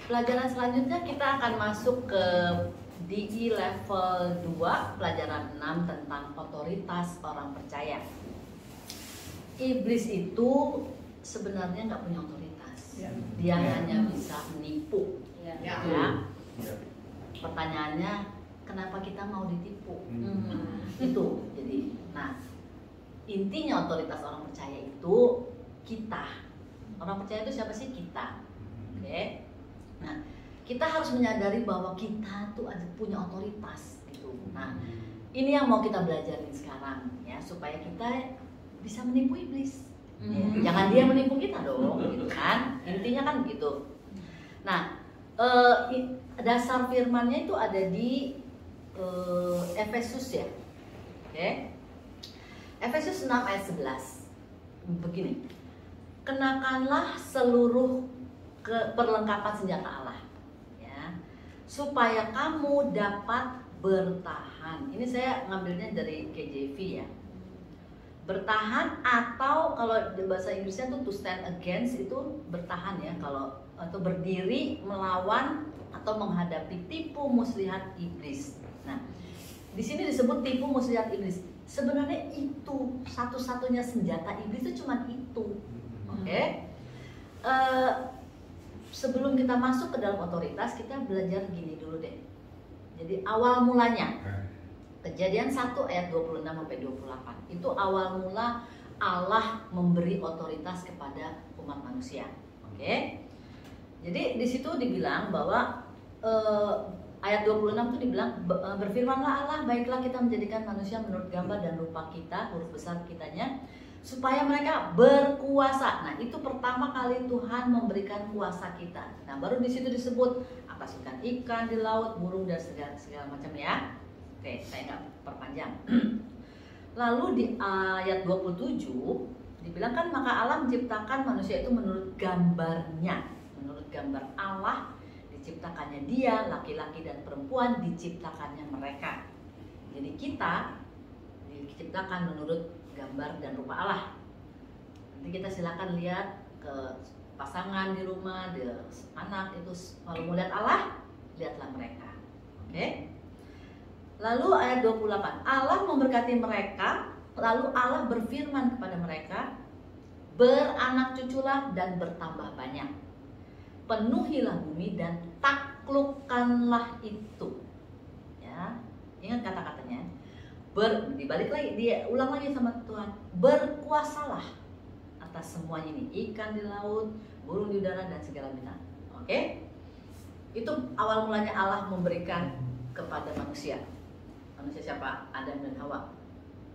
Pelajaran selanjutnya kita akan masuk ke DI level 2, pelajaran 6 tentang otoritas orang percaya. Iblis itu sebenarnya nggak punya otoritas, dia hanya bisa menipu. Pertanyaannya, kenapa kita mau ditipu? Itu jadi, nah intinya otoritas orang percaya itu kita. Orang percaya itu siapa sih? Kita. Oke. Nah, kita harus menyadari bahwa kita tuh ada punya otoritas gitu. Nah, ini yang mau kita belajarin sekarang ya, supaya kita bisa menipu iblis. Ya, jangan dia menipu kita dong, gitu kan? Intinya kan gitu. Nah, dasar firmannya itu ada di Efesus ya. Oke. Efesus 6 ayat 11. Begini. Kenakanlah seluruh perlengkapan senjata Allah ya, supaya kamu dapat bertahan. Ini saya ngambilnya dari KJV ya. Bertahan, atau kalau di bahasa Inggrisnya tuh to stand against, itu bertahan ya, kalau atau berdiri melawan atau menghadapi tipu muslihat iblis. Nah, di sini disebut tipu muslihat iblis. Sebenarnya itu satu-satunya senjata iblis itu cuma itu. Oke. Sebelum kita masuk ke dalam otoritas, kita belajar gini dulu deh. Jadi awal mulanya, Kejadian 1 ayat 26 sampai 28. Itu awal mula Allah memberi otoritas kepada umat manusia. Oke. Jadi di situ dibilang bahwa ayat 26 itu dibilang, berfirmanlah Allah, baiklah kita menjadikan manusia menurut gambar dan rupa kita, huruf besar kitanya, supaya mereka berkuasa. Nah, itu pertama kali Tuhan memberikan kuasa kita. Nah, baru di situ disebut atas ikan-ikan di laut, burung dan segala macam ya. Oke, saya nggak perpanjang. Lalu di ayat 27 dibilang kan, maka Allah menciptakan manusia itu menurut gambarnya, menurut gambar Allah diciptakannya dia, laki-laki dan perempuan diciptakannya mereka. Jadi kita diciptakan menurut gambar dan rupa Allah. Nanti kita silakan lihat ke pasangan di rumah, di anak itu, kalau mau lihat Allah, lihatlah mereka. Oke. Lalu ayat 28, Allah memberkati mereka, lalu Allah berfirman kepada mereka, beranak cuculah dan bertambah banyak, penuhilah bumi dan taklukkanlah itu. Ya, ingat kata-katanya. Dibalik lagi, dia ulang lagi sama Tuhan, berkuasalah atas semuanya ini, ikan di laut, burung di udara dan segala binatang. Oke? Itu awal mulanya Allah memberikan kepada manusia. Manusia siapa? Adam dan Hawa.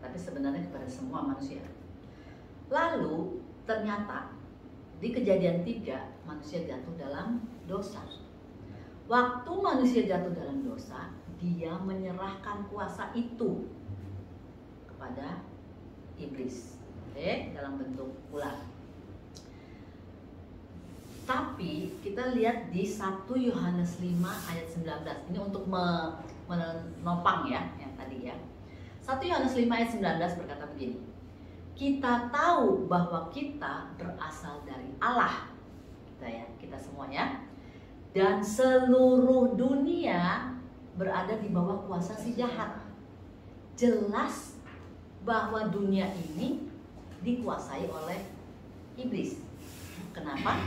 Tapi sebenarnya kepada semua manusia. Lalu ternyata di Kejadian 3 manusia jatuh dalam dosa. Waktu manusia jatuh dalam dosa, dia menyerahkan kuasa itu kepada iblis, dalam bentuk ular. Tapi kita lihat di 1 Yohanes 5 ayat 19. Ini untuk menopang ya yang tadi ya. 1 Yohanes 5 ayat 19 berkata begini, kita tahu bahwa kita berasal dari Allah, kita semuanya, dan seluruh dunia berada di bawah kuasa si jahat. Jelas bahwa dunia ini dikuasai oleh iblis. Kenapa?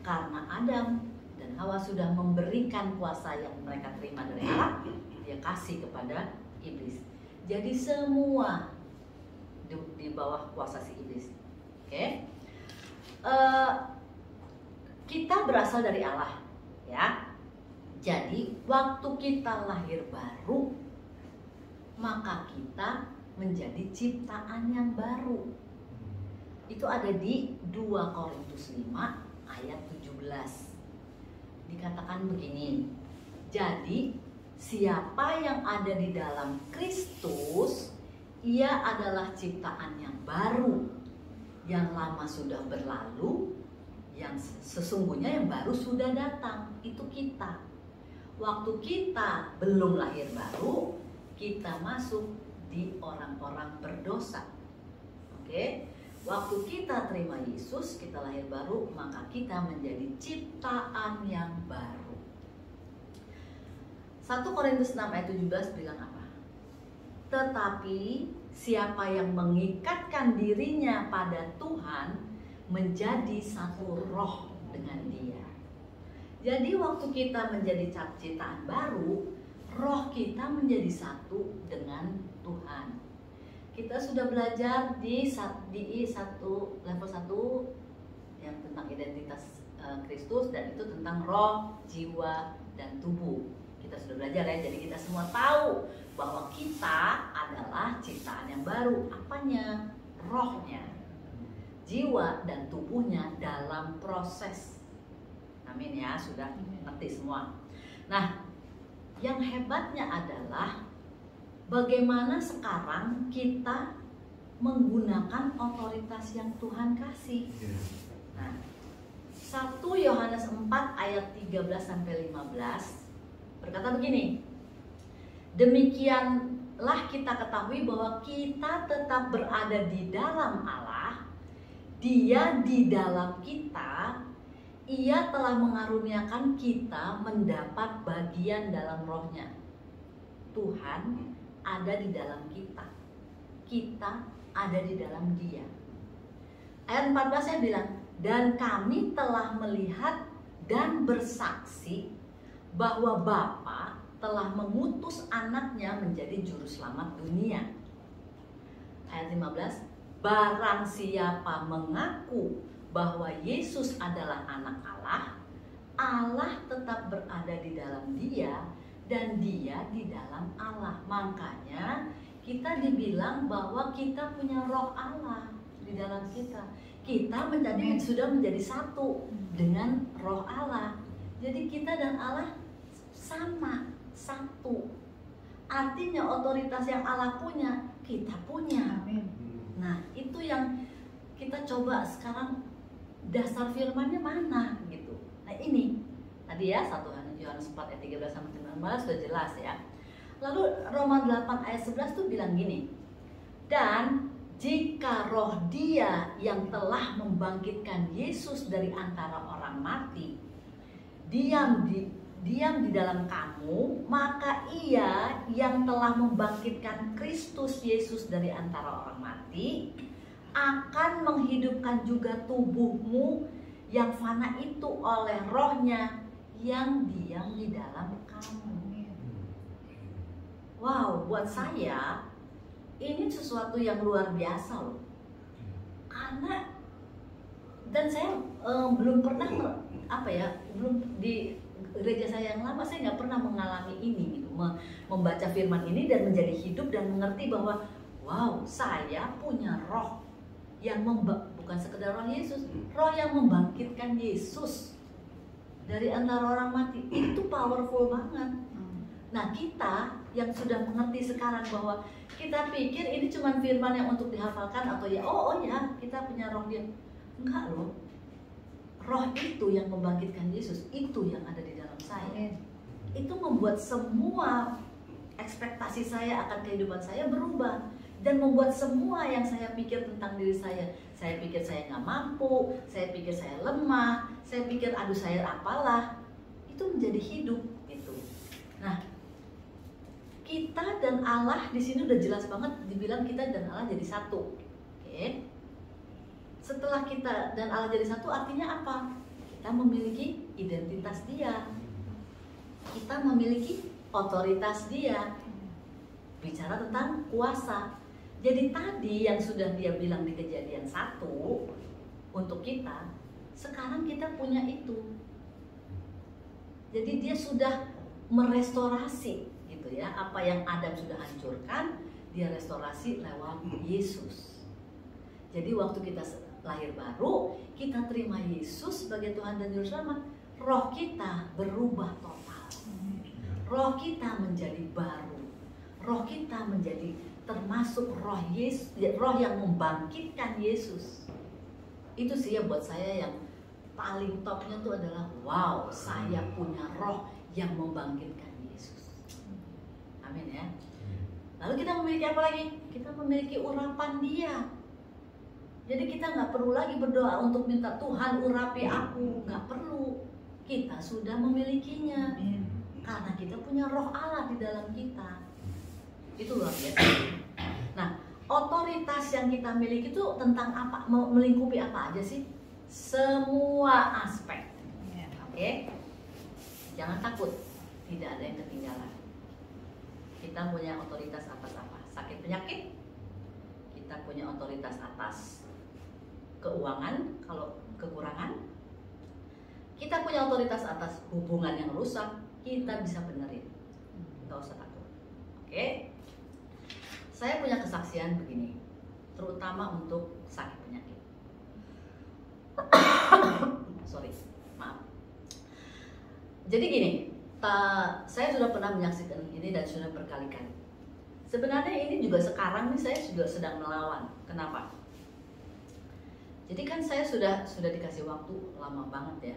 Karena Adam dan Hawa sudah memberikan kuasa yang mereka terima dari Allah, dia kasih kepada iblis. Jadi semua di bawah kuasa si iblis. Oke. Kita berasal dari Allah, ya. Jadi waktu kita lahir baru, maka kita menjadi ciptaan yang baru. Itu ada di 2 Korintus 5 ayat 17. Dikatakan begini, jadi siapa yang ada di dalam Kristus, ia adalah ciptaan yang baru. Yang lama sudah berlalu, yang sesungguhnya yang baru sudah datang. Itu kita. Waktu kita belum lahir baru, kita masuk di orang-orang berdosa. Oke? Waktu kita terima Yesus, kita lahir baru, maka kita menjadi ciptaan yang baru. 1 Korintus 6 ayat 17 bilang apa? Tetapi siapa yang mengikatkan dirinya pada Tuhan menjadi satu roh dengan Dia. Jadi waktu kita menjadi ciptaan baru, roh kita menjadi satu dengan Tuhan. Kita sudah belajar di level 1 yang tentang identitas Kristus, dan itu tentang roh, jiwa, dan tubuh. Kita sudah belajar ya, jadi kita semua tahu bahwa kita adalah ciptaan yang baru. Apanya? Rohnya, jiwa, dan tubuhnya dalam proses. Amin ya, sudah ngerti semua. Nah, yang hebatnya adalah bagaimana sekarang kita menggunakan otoritas yang Tuhan kasih. Nah, 1 Yohanes 4 ayat 13-15 berkata begini. Demikianlah kita ketahui bahwa kita tetap berada di dalam Allah, Dia di dalam kita, Ia telah mengaruniakan kita mendapat bagian dalam rohnya. Tuhan ada di dalam kita, kita ada di dalam Dia. Ayat 14 saya bilang, dan kami telah melihat dan bersaksi bahwa Bapa telah mengutus anaknya menjadi juru selamat dunia. Ayat 15, barang siapa mengaku bahwa Yesus adalah anak Allah, Allah tetap berada di dalam Dia dan Dia di dalam Allah. Makanya kita dibilang bahwa kita punya roh Allah di dalam kita. Kita sudah menjadi satu dengan roh Allah. Jadi kita dan Allah sama, satu. Artinya otoritas yang Allah punya, kita punya. Nah, itu yang kita coba sekarang, dasar firmannya mana gitu. Nah, ini tadi ya 1 Yohanes 4 ayat 13-19 sudah jelas ya. Lalu Roma 8 ayat 11 tuh bilang gini. Dan jika roh Dia yang telah membangkitkan Yesus dari antara orang mati diam di dalam kamu, maka Ia yang telah membangkitkan Kristus Yesus dari antara orang mati akan menghidupkan juga tubuhmu yang fana itu oleh rohnya yang diam di dalam kamu. Wow, buat saya ini sesuatu yang luar biasa loh. Karena dan saya belum pernah belum di gereja saya yang lama saya nggak pernah mengalami ini gitu, membaca firman ini dan menjadi hidup dan mengerti bahwa wow, saya punya roh yang bukan sekedar roh Yesus, roh yang membangkitkan Yesus dari antara orang mati. Itu powerful banget. Nah, kita yang sudah mengerti sekarang bahwa kita pikir ini cuma firman yang untuk dihafalkan atau ya ya kita punya roh Dia. Enggak loh. Roh itu yang membangkitkan Yesus, itu yang ada di dalam saya. Itu membuat semua ekspektasi saya akan kehidupan saya berubah. Dan membuat semua yang saya pikir tentang diri saya pikir saya nggak mampu, saya pikir saya lemah, saya pikir aduh saya apalah, itu menjadi hidup gitu. Nah, kita dan Allah di sini udah jelas banget dibilang kita dan Allah jadi satu. Oke. Setelah kita dan Allah jadi satu artinya apa? Kita memiliki identitas Dia. Kita memiliki otoritas Dia. Bicara tentang kuasa. Jadi tadi yang sudah Dia bilang di Kejadian 1 untuk kita, sekarang kita punya itu. Jadi Dia sudah merestorasi gitu ya, apa yang Adam sudah hancurkan, Dia restorasi lewat Yesus. Jadi waktu kita lahir baru, kita terima Yesus sebagai Tuhan dan Juru Selamat, roh kita berubah total. Roh kita menjadi baru. Roh kita menjadi termasuk roh Yesus, roh yang membangkitkan Yesus. Itu sih ya buat saya yang paling topnya tuh adalah wow, saya punya roh yang membangkitkan Yesus. Amin ya. Lalu kita memiliki apa lagi? Kita memiliki urapan Dia. Jadi kita nggak perlu lagi berdoa untuk minta Tuhan urapi aku, nggak perlu. Kita sudah memilikinya karena kita punya Roh Allah di dalam kita. Itu luar biasa. Nah, otoritas yang kita miliki itu tentang apa? Melingkupi apa aja sih? Semua aspek. Oke? Jangan takut, tidak ada yang ketinggalan. Kita punya otoritas atas apa? Sakit penyakit. Kita punya otoritas atas keuangan kalau kekurangan. Kita punya otoritas atas hubungan yang rusak, kita bisa benerin. Nggak usah takut. Oke? Saya punya kesaksian begini, terutama untuk sakit penyakit. Sorry, maaf. Jadi gini, saya sudah pernah menyaksikan ini dan sudah berkali-kali. Sebenarnya ini juga sekarang nih saya juga sedang melawan. Kenapa? Jadi kan saya sudah dikasih waktu lama banget ya.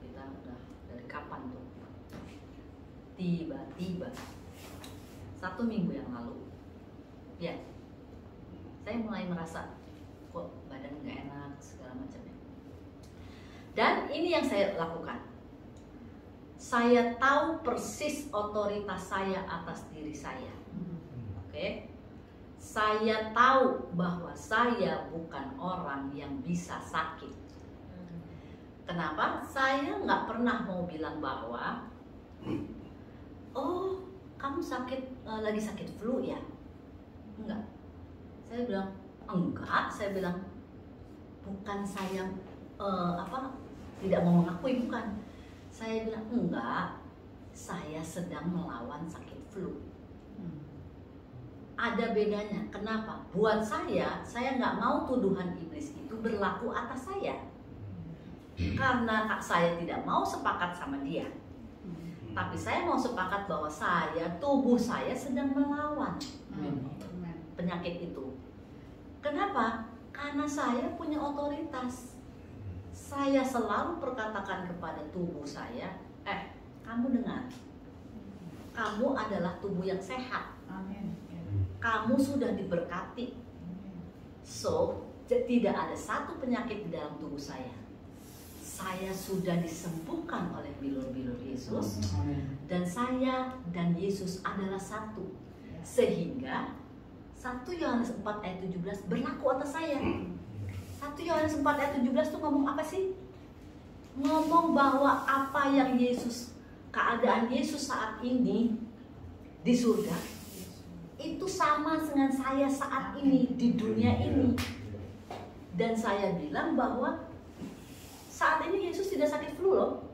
Kita udah dari kapan tuh? Tiba-tiba 1 minggu yang lalu, ya, saya mulai merasa kok badan nggak enak segala macamnya. Dan ini yang saya lakukan. Saya tahu persis otoritas saya atas diri saya. Oke? Saya tahu bahwa saya bukan orang yang bisa sakit. Kenapa? Saya nggak pernah mau bilang bahwa, oh, kamu sakit, lagi sakit flu ya? Enggak. Saya bilang enggak. Saya bilang bukan saya tidak mau mengakui, bukan. Saya bilang enggak. Saya sedang melawan sakit flu. Ada bedanya. Kenapa? Buat saya nggak mau tuduhan iblis itu berlaku atas saya. Karena saya tidak mau sepakat sama dia. Tapi saya mau sepakat bahwa tubuh saya sedang melawan penyakit itu. Kenapa? Karena saya punya otoritas. Saya selalu perkatakan kepada tubuh saya, kamu dengar, kamu adalah tubuh yang sehat. Kamu sudah diberkati. So, tidak ada satu penyakit di dalam tubuh saya. Saya sudah disembuhkan oleh bilur-bilur Yesus. Dan saya dan Yesus adalah satu. Sehingga 1 Yohanes 4 ayat 17 berlaku atas saya. 1 Yohanes 4 ayat 17 itu ngomong apa sih? Ngomong bahwa apa yang keadaan Yesus saat ini di surga, itu sama dengan saya saat ini di dunia ini. Dan saya bilang bahwa saat ini Yesus tidak sakit flu loh.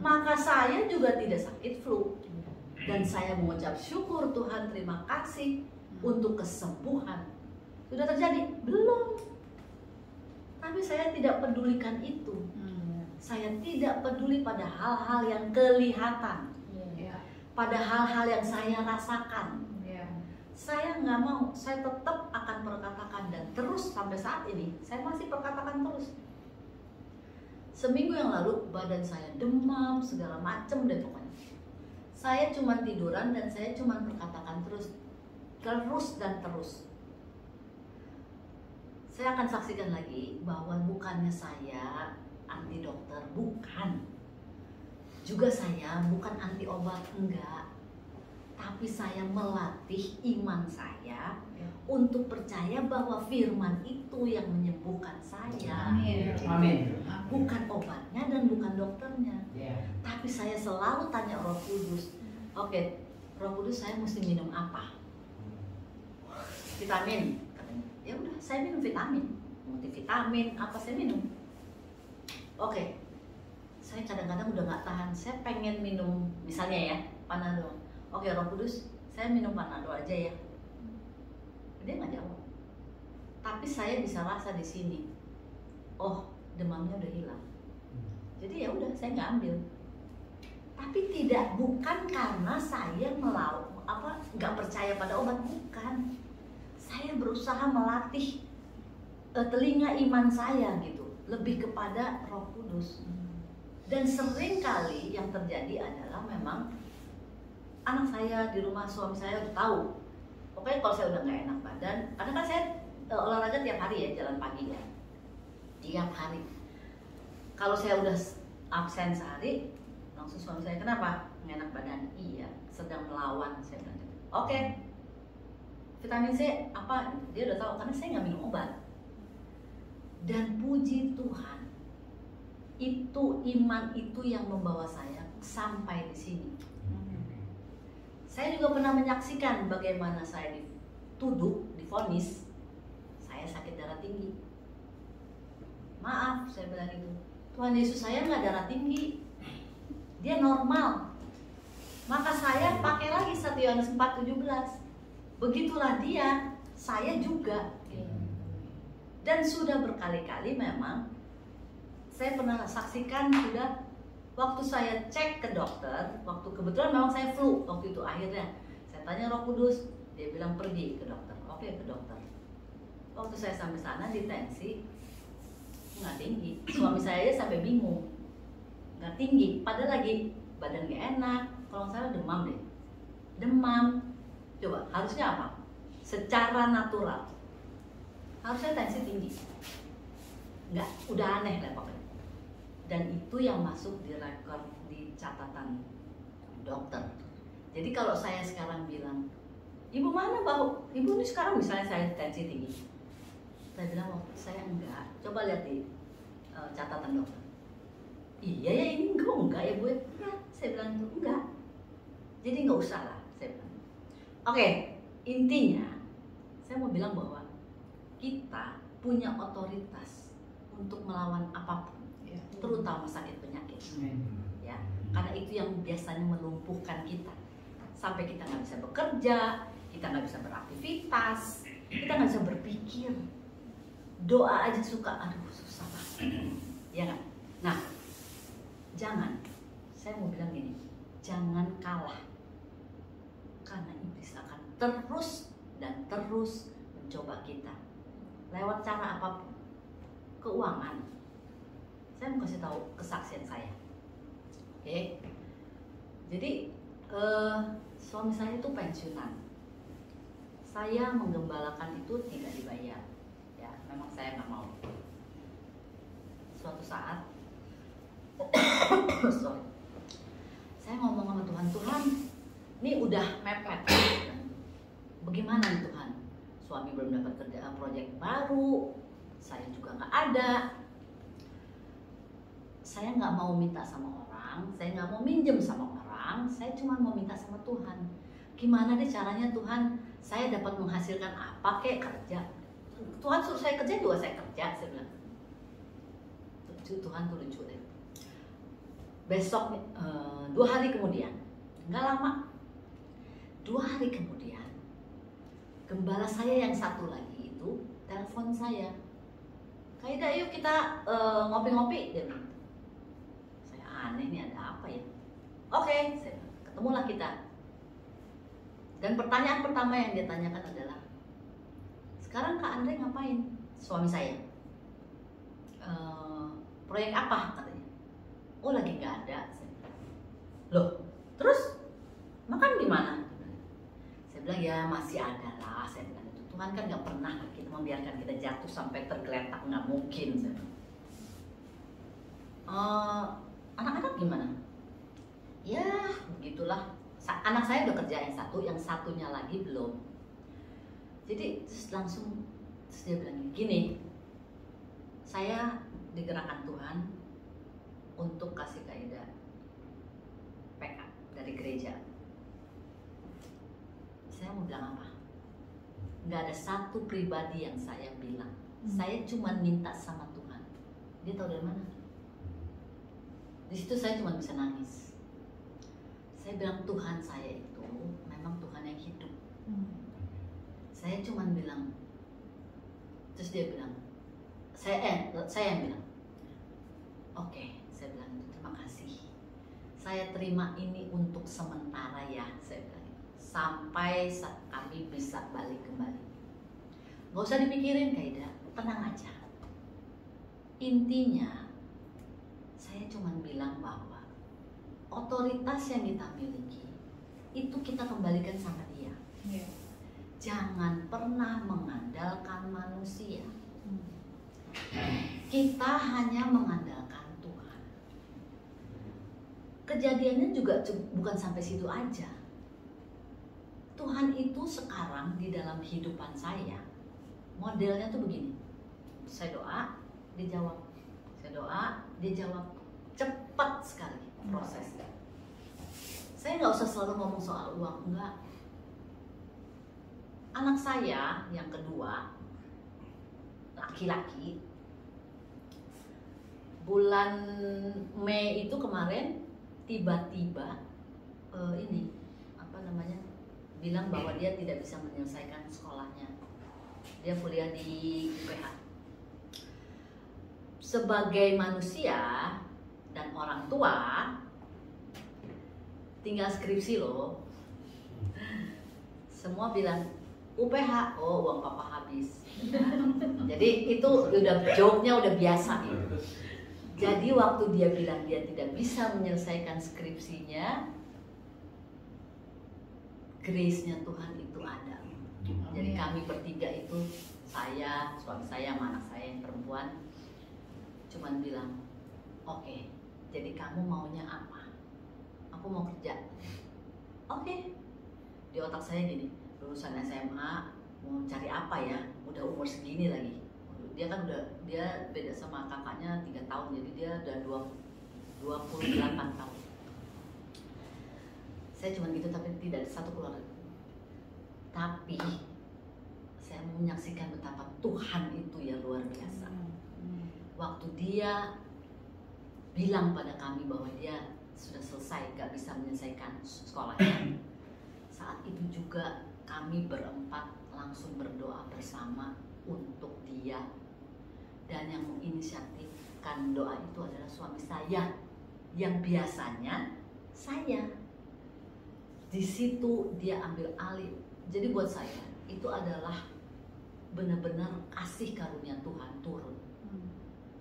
Maka saya juga tidak sakit flu. Dan saya mengucap syukur Tuhan, terima kasih untuk kesembuhan. Sudah terjadi? Belum. Tapi saya tidak pedulikan itu. Saya tidak peduli pada hal-hal yang kelihatan. Pada hal-hal yang saya rasakan. Saya nggak mau, saya tetap akan perkatakan dan terus sampai saat ini saya masih perkatakan terus. Seminggu yang lalu badan saya demam segala macem deh pokoknya. Saya cuma tiduran dan saya cuma perkatakan terus dan terus. Saya akan saksikan lagi bahwa bukannya saya anti dokter, bukan. Juga saya bukan anti obat, enggak. Tapi saya melatih iman saya untuk percaya bahwa firman itu yang menyembuhkan saya. Amin. Bukan obatnya dan bukan dokternya. Tapi saya selalu tanya Roh Kudus, oke, Roh Kudus saya mesti minum apa? Vitamin. Ya udah, saya minum vitamin. Multivitamin apa saya minum? Oke. Saya kadang-kadang udah nggak tahan, saya pengen minum misalnya ya Panadol. Oke, Roh Kudus, saya minum Panadol aja ya. Dia nggak jawab. Tapi saya bisa rasa di sini. Oh, demamnya udah hilang. Jadi ya udah, saya nggak ambil. Tapi bukan karena saya nggak percaya pada obat, bukan. Saya berusaha melatih telinga iman saya gitu, lebih kepada Roh Kudus. Dan sering kali yang terjadi adalah memang anak saya di rumah, suami saya udah tahu. Pokoknya kalau saya udah nggak enak badan, karena kan saya olahraga tiap hari ya, jalan pagi ya, tiap hari. Kalau saya udah absen sehari, langsung suami saya, kenapa? Nggak enak badan. Iya, sedang melawan. Saya bilang, oke. Vitamin C apa? Dia udah tahu karena saya nggak minum obat. Dan puji Tuhan, itu iman itu yang membawa saya sampai di sini. Saya juga pernah menyaksikan bagaimana saya dituduh, divonis saya sakit darah tinggi. Maaf, saya bilang itu. Tuhan Yesus saya nggak darah tinggi, dia normal. Maka saya pakai lagi 1 Yohanes 4:17. Begitulah dia, saya juga. Dan sudah berkali-kali memang saya pernah saksikan sudah waktu saya cek ke dokter, waktu kebetulan memang saya flu waktu itu akhirnya. Saya tanya Roh Kudus, dia bilang pergi ke dokter. Oke, ke dokter. Waktu saya sampai sana ditensi nggak tinggi. Suami saya sampai bingung. Nggak tinggi, padahal lagi badan nggak enak. Kalau nggak salah demam deh. Demam. Coba, harusnya apa? Secara natural harusnya tensi tinggi. Nggak, udah aneh lah pokoknya. Dan itu yang masuk di rekor, di catatan dokter. Jadi kalau saya sekarang bilang, ibu mana bau? Ibu ini sekarang misalnya saya tensi tinggi. Saya bilang, oh, saya enggak. Coba lihat di catatan dokter. Iya ya, ini enggak ya bu? Ya, saya bilang itu enggak. Jadi nggak usah lah, saya bilang. Oke, intinya saya mau bilang bahwa kita punya otoritas untuk melawan apapun, terutama sakit penyakit, ya, karena itu yang biasanya melumpuhkan kita sampai kita nggak bisa bekerja, kita nggak bisa beraktivitas, kita nggak bisa berpikir, doa aja suka, aduh susah banget, ya kan? Nah, jangan, saya mau bilang gini, jangan kalah, karena iblis akan terus dan terus mencoba kita lewat cara apapun. Keuangan, saya mau kasih tahu kesaksian saya. Oke. Jadi suami saya itu pensiunan. Saya menggembalakan itu tidak dibayar. Ya, memang saya nggak mau. Suatu saat, sorry, saya ngomong sama Tuhan, Tuhan, ini udah mepet. Bagaimana nih Tuhan? Suami belum dapat kerjaan proyek baru, saya juga nggak ada. Saya nggak mau minta sama orang, saya nggak mau minjem sama orang, saya cuma mau minta sama Tuhan. Gimana deh caranya Tuhan? Saya dapat menghasilkan apa kayak kerja? Tuhan suruh saya kerja juga saya kerja, saya bilang. Tuhan tuh lucu deh. Besok 2 hari kemudian, nggak lama, 2 hari kemudian, gembala saya yang satu lagi itu telepon saya. Kayaknya yuk kita ngopi-ngopi, dia bilang. Saya aneh nih, ada apa ya? Oke, ketemulah kita. Dan pertanyaan pertama yang dia tanyakan adalah, sekarang Kak Andre ngapain? Suami saya. Proyek apa katanya? Oh lagi nggak ada. Loh, terus makan di mana? Saya bilang ya masih ada lah. Saya bilang itu Tuhan kan nggak pernah kita membiarkan kita jatuh sampai tergeletak, nggak mungkin. Saya bilang. Anak-anak gimana? Ya begitulah. Anak saya udah kerja yang satunya lagi belum. Jadi terus langsung terus dia bilang gini, saya digerakkan Tuhan untuk kasih Kak PK dari gereja. Saya mau bilang apa? Nggak ada satu pribadi yang saya bilang. Saya cuma minta sama Tuhan. Dia tahu dari mana? Di situ saya cuma bisa nangis. Saya bilang Tuhan saya itu memang Tuhan yang hidup. Saya cuma bilang, terus dia bilang, saya yang bilang, oke, saya bilang terima kasih. Saya terima ini untuk sementara ya, saya bilang, sampai kami bisa balik kembali. Gak usah dipikirin Kaida, tenang aja. Intinya, saya cuma bilang bahwa otoritas yang kita miliki itu kita kembalikan sama Dia. jangan pernah mengandalkan manusia. Kita hanya mengandalkan Tuhan. Kejadiannya juga bukan sampai situ aja. Tuhan itu sekarang di dalam kehidupan saya, modelnya tuh begini. Saya doa, dia jawab. Saya doa, dia jawab. Cepat sekali prosesnya. Saya nggak usah selalu ngomong soal uang, enggak. Anak saya yang kedua, laki-laki, bulan Mei itu kemarin tiba-tiba bilang bahwa dia tidak bisa menyelesaikan sekolahnya. Dia kuliah di UPH. Sebagai manusia dan orang tua, tinggal skripsi loh. Semua bilang UPH, oh uang papa habis. Jadi itu udah joke-nya udah biasa ya. Jadi waktu dia bilang dia tidak bisa menyelesaikan skripsinya, grace-nya Tuhan itu ada. Jadi kami bertiga itu, saya, suami saya, sama anak saya yang perempuan, cuman bilang, oke, jadi kamu maunya apa? Aku mau kerja. Oke. Di otak saya gini, lulusan SMA, mau cari apa ya? Udah umur segini lagi. Dia kan dia beda sama kakaknya 3 tahun, jadi dia udah 28 tahun. Saya cuma gitu, tapi tidak ada satu keluarga. Tapi saya menyaksikan betapa Tuhan itu ya luar biasa. Waktu dia bilang pada kami bahwa dia sudah selesai, gak bisa menyelesaikan sekolahnya, saat itu juga kami berempat langsung berdoa bersama untuk dia. Dan yang menginisiatifkan doa itu adalah suami saya, yang biasanya saya. Di situ dia ambil alih. Jadi buat saya itu adalah benar-benar kasih karunia Tuhan turun.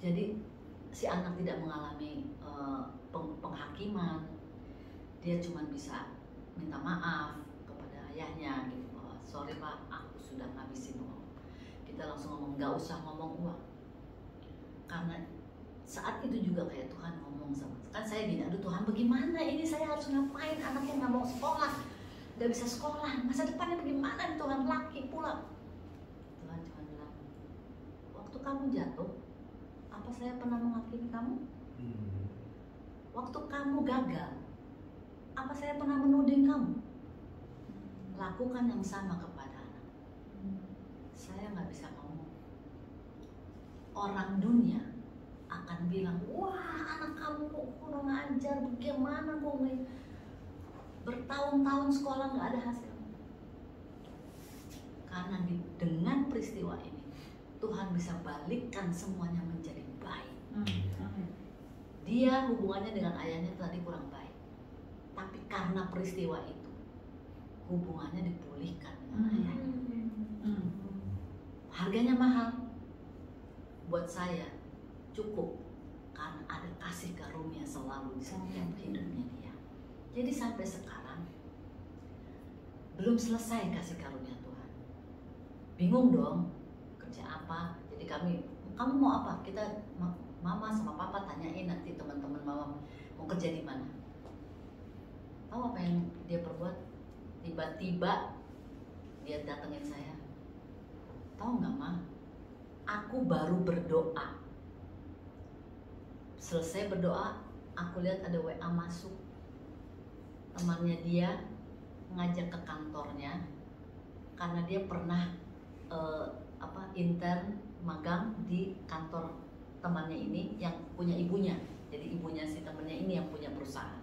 Jadi si anak tidak mengalami penghakiman. Dia cuma bisa minta maaf kepada ayahnya gitu. Oh, sorry Pak, aku sudah ngabisin uang. Kita langsung ngomong, nggak usah ngomong uang. Karena saat itu juga kayak Tuhan ngomong sama, kan saya gini, aduh Tuhan bagaimana ini, saya harus ngapain, anaknya nggak mau sekolah, nggak bisa sekolah, masa depannya bagaimana Tuhan, laki pula. Tuhan cuma bilang, waktu kamu jatuh, apa saya pernah menghakimi kamu? Waktu kamu gagal, apa saya pernah menuding kamu? Lakukan yang sama kepada anak. Saya nggak bisa ngomong. Orang dunia akan bilang, wah anak kamu kok kurang ajar, bagaimana kok bertahun-tahun sekolah nggak ada hasil. Karena dengan peristiwa ini Tuhan bisa balikkan semuanya menjadi baik. Dia hubungannya dengan ayahnya tadi kurang baik, tapi karena peristiwa itu hubungannya dipulihkan dengan ayahnya. Harganya mahal, buat saya cukup karena ada kasih karunia selalu di setiap hidupnya dia. Jadi sampai sekarang belum selesai kasih karunia Tuhan. Bingung dong, kerja apa? Jadi kamu mau apa? Kita mama sama papa tanyain nanti teman-teman mama mau kerja di mana. Tahu apa yang dia perbuat? Tiba-tiba dia datengin saya. Tahu nggak Ma? Aku baru berdoa. Selesai berdoa, aku lihat ada WA masuk. Temannya dia ngajak ke kantornya karena dia pernah intern magang di kantor temannya ini yang punya ibunya. Jadi ibunya si temannya ini yang punya perusahaan.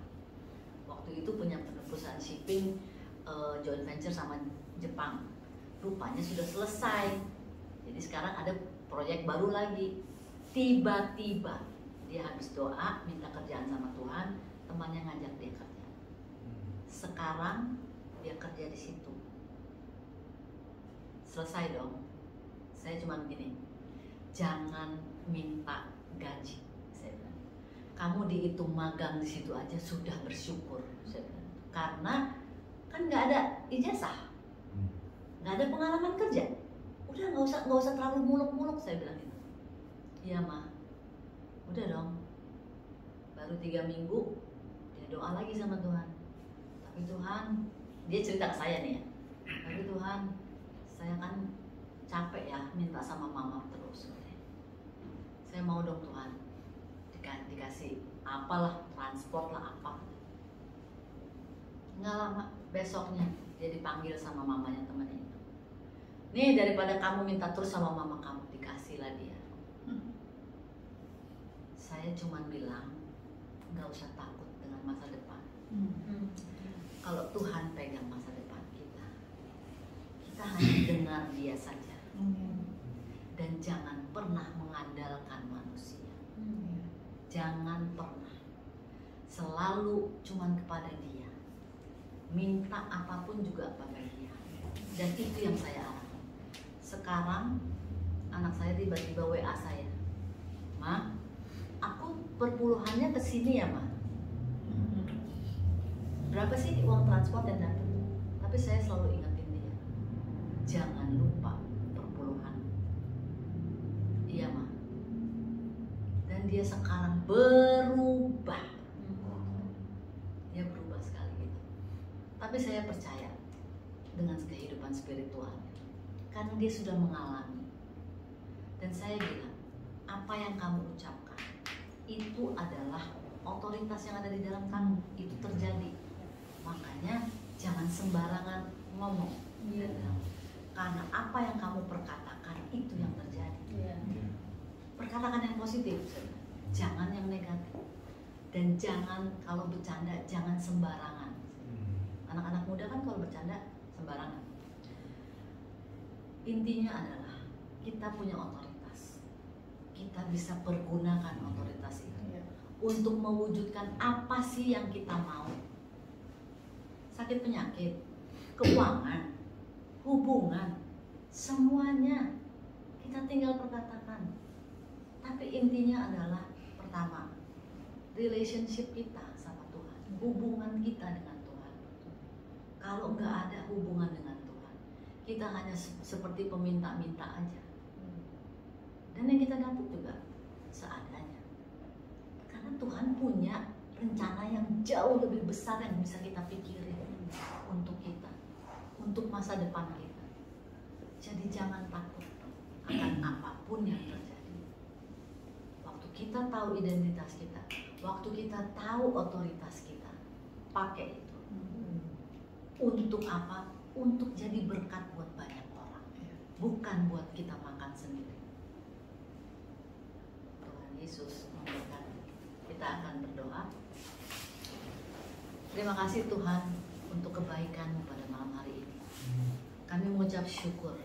Waktu itu punya perusahaan shipping joint venture sama Jepang. Rupanya sudah selesai. Jadi sekarang ada proyek baru lagi. Tiba-tiba dia habis doa minta kerjaan sama Tuhan, temannya ngajak dia kerja. Sekarang dia kerja di situ. Selesai dong. Saya cuma begini, jangan minta gaji. Saya bilang, kamu dihitung magang di situ aja sudah bersyukur. Saya bilang, karena kan nggak ada ijazah, nggak ada pengalaman kerja, udah nggak usah terlalu muluk-muluk, saya bilang gitu. Iya mah, udah dong. Baru 3 minggu dia doa lagi sama Tuhan. Tapi Tuhan, dia cerita ke saya nih ya. Tapi Tuhan, saya kan capek ya minta sama mama terus. Saya mau dong Tuhan dikasih apalah, transport lah apa. Nggak lama besoknya dia dipanggil sama mamanya temannya itu. Nih daripada kamu minta terus sama mama kamu, dikasihlah dia. Saya cuma bilang nggak usah takut dengan masa depan. Kalau Tuhan pegang masa depan kita, kita hanya dengar dia saja. Dan jangan pernah mengandalkan manusia. Jangan pernah. Selalu cuma kepada dia. Minta apapun juga pada dia. Dan itu yang saya alami. Sekarang anak saya tiba-tiba WA saya, Ma, aku perpuluhannya ke sini ya Ma. Berapa sih uang transport yang dapat? Tapi saya selalu ingetin dia, jangan lupa perpuluhan. Iya Ma. Dan dia sekarang berubah. Dia berubah sekali gitu. Tapi saya percaya dengan kehidupan spiritualnya, karena dia sudah mengalami. Dan saya bilang, apa yang kamu ucapkan itu adalah otoritas yang ada di dalam kamu, itu terjadi. Makanya jangan sembarangan ngomong. Karena apa yang kamu perkatakan itu yang terjadi. Perkatakan yang positif, jangan yang negatif. Dan jangan kalau bercanda jangan sembarangan. Anak-anak muda kan kalau bercanda sembarangan. Intinya adalah kita punya otoritas. Kita bisa pergunakan otoritas itu untuk mewujudkan apa sih yang kita mau. Sakit penyakit, keuangan, hubungan, semuanya kita tinggal perkatakan. Tapi intinya adalah pertama, relationship kita sama Tuhan, hubungan kita dengan Tuhan. Kalau nggak ada hubungan dengan Tuhan, kita hanya seperti peminta-minta aja. Dan yang kita dapat juga seadanya. Karena Tuhan punya rencana yang jauh lebih besar yang bisa kita pikirin untuk kita, untuk masa depan kita. Jadi jangan takut akan apapun yang terjadi. Waktu kita tahu identitas kita, waktu kita tahu otoritas kita, pakai itu. Untuk apa? Untuk jadi berkat buat banyak orang, bukan buat kita makan sendiri. Tuhan Yesus memberkati. Kita akan berdoa. Terima kasih Tuhan untuk kebaikan-Mu pada malam hari ini. Kami mengucap syukur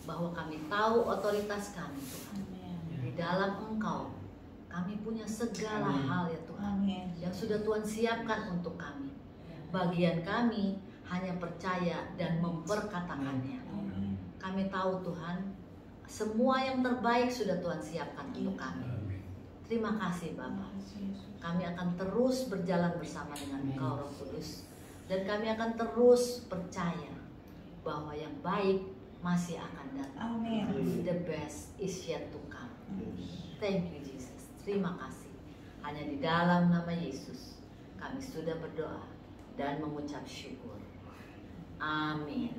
bahwa kami tahu otoritas kami Tuhan. Di dalam Engkau kami punya segala hal ya Tuhan, yang sudah Tuhan siapkan untuk kami. Bagian kami hanya percaya dan memperkatakannya. Kami tahu Tuhan, semua yang terbaik sudah Tuhan siapkan untuk kami. Terima kasih Bapa. Kami akan terus berjalan bersama dengan Engkau Roh Kudus. Dan kami akan terus percaya bahwa yang baik masih akan datang. The best is yet to come. Thank you Jesus. Terima kasih. Hanya di dalam nama Yesus kami sudah berdoa dan mengucap syukur. Amin.